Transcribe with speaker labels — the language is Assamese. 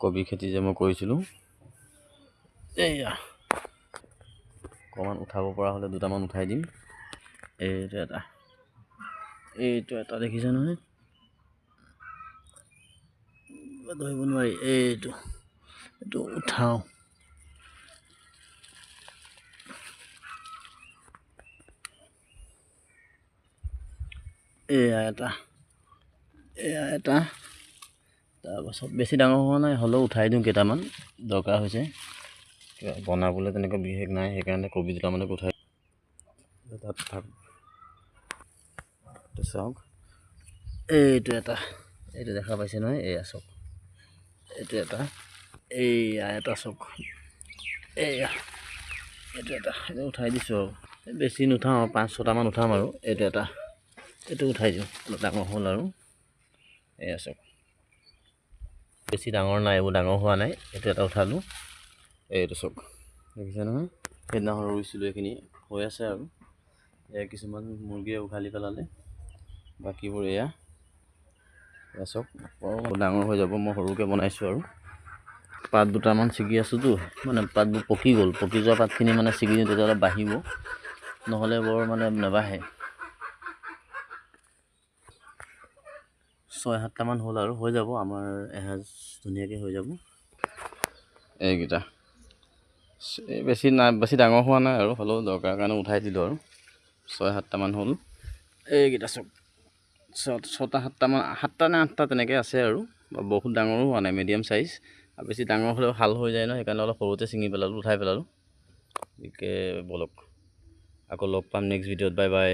Speaker 1: কবি খেতি যে মই কৰিছিলোঁ, এইয়া অকণমান উঠাব পৰা হ'লে দুটামান উঠাই দিম। এইটো এটা দেখিছে নহয়, ধৰিব নোৱাৰি। এইটো উঠাওঁ। এয়া এটা তাৰপাছত বেছি ডাঙৰ হোৱা নাই, হ'লেও উঠাই দিওঁ। কেইটামান দৰকাৰ হৈছে, বনাবলৈ তেনেকৈ বিশেষ নাই, সেইকাৰণে কবি দুটামানক উঠাই তাত চাওক। এইটো দেখা পাইছে নহয়, এয়া চাওক। এইটো এটা চাওক, এইটো উঠাই দিছোঁ আৰু বেছি নুঠাওঁ, 5-6টামান উঠাম আৰু। এইটো উঠাই দিওঁ, অলপ ডাঙৰ হ'ল আৰু। এয়া চাওক, বেছি ডাঙৰ নাই, এইবোৰ ডাঙৰ হোৱা নাই। এইটো এটা উঠালোঁ। এইটো চাওক, দেখিছে নহয়, সেইদিনাখন ৰুইছিলোঁ, এইখিনি হৈ আছে আৰু। এয়া কিছুমান মুৰ্গীয়ে উঘালি পেলালে, বাকীবোৰ এয়া চাওক, ডাঙৰ হৈ যাব। মই সৰুকৈ বনাইছোঁ আৰু। পাত দুটামান ছিগি আছোঁতো, মানে পাতবোৰ পকি গ'ল। পকি যোৱা পাতখিনি মানে ছিগি দিওঁ, তেতিয়াহ'লে বাঢ়িব, নহ'লে বৰ মানে নাবাঢ়ে। 6-7টামান হ'ল আৰু, হৈ যাব আমাৰ এসাঁজ ধুনীয়াকৈ হৈ যাব। এইকেইটা বেছি ডাঙৰ হোৱা নাই আৰু, হ'লেও দৰকাৰ কাৰণে উঠাই দিলোঁ আৰু। 6-7টামান হ'ল। এইকেইটা চাওক, 7টা নে 8টা তেনেকৈ আছে আৰু। বহুত ডাঙৰো হোৱা নাই, মিডিয়াম চাইজ। আৰু বেছি ডাঙৰ হ'লেও ভাল হৈ যায় ন, সেইকাৰণে অলপ সৰুতে ছিঙি পেলালোঁ, উঠাই পেলালোঁ। গতিকে ব'লক, আকৌ লগ পাম নেক্সট ভিডিঅ'ত। Bye bye.